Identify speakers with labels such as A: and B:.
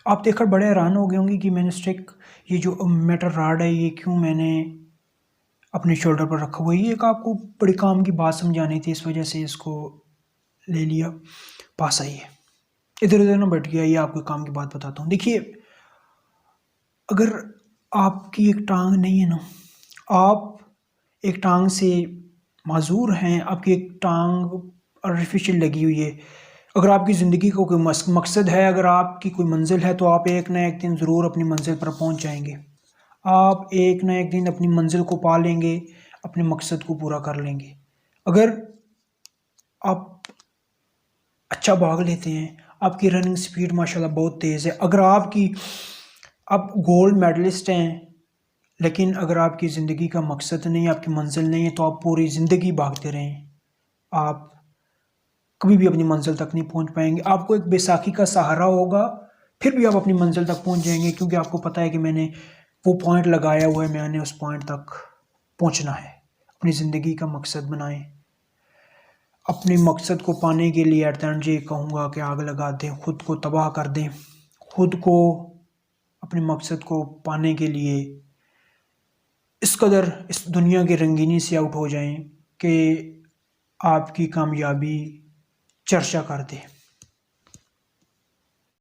A: आप देखकर बड़े हैरान हो गए होंगे कि मैंने स्टिक, ये जो मेटल रॉड है, ये क्यों मैंने अपने शोल्डर पर रखा हुआ है। ये एक आपको बड़ी काम की बात समझानी थी, इस वजह से इसको ले लिया। पास आइए, इधर उधर ना बैठ गया, ये आपको काम की बात बताता हूँ। देखिए, अगर आपकी एक टांग नहीं है ना, आप एक टांग से माजूर हैं, आपकी एक टांग आर्टिफिशियल लगी हुई है। अगर आपकी ज़िंदगी को कोई मकसद है, अगर आपकी कोई मंजिल है, तो आप एक ना एक दिन ज़रूर अपनी मंजिल पर पहुंच जाएंगे। आप एक ना एक दिन अपनी मंजिल को पा लेंगे, अपने मकसद को पूरा कर लेंगे। अगर आप अच्छा भाग लेते हैं, आपकी रनिंग स्पीड माशाल्लाह बहुत तेज़ है, अगर आप गोल्ड मेडलिस्ट हैं, लेकिन अगर आपकी ज़िंदगी का मकसद नहीं है, आपकी मंजिल नहीं है, तो आप पूरी ज़िंदगी भागते रहें, आप कभी भी अपनी मंजिल तक नहीं पहुंच पाएंगे। आपको एक बैसाखी का सहारा होगा, फिर भी आप अपनी मंजिल तक पहुंच जाएंगे, क्योंकि आपको पता है कि मैंने वो पॉइंट लगाया हुआ है, मैंने उस पॉइंट तक पहुंचना है। अपनी ज़िंदगी का मकसद बनाएं। अपने मकसद को पाने के लिए एट द एंड ये कहूँगा कि आग लगा दें, खुद को तबाह कर दें, खुद को अपने मकसद को पाने के लिए इस कदर इस दुनिया की रंगीनी से आउट हो जाएं कि आपकी कामयाबी चर्चा कर दे।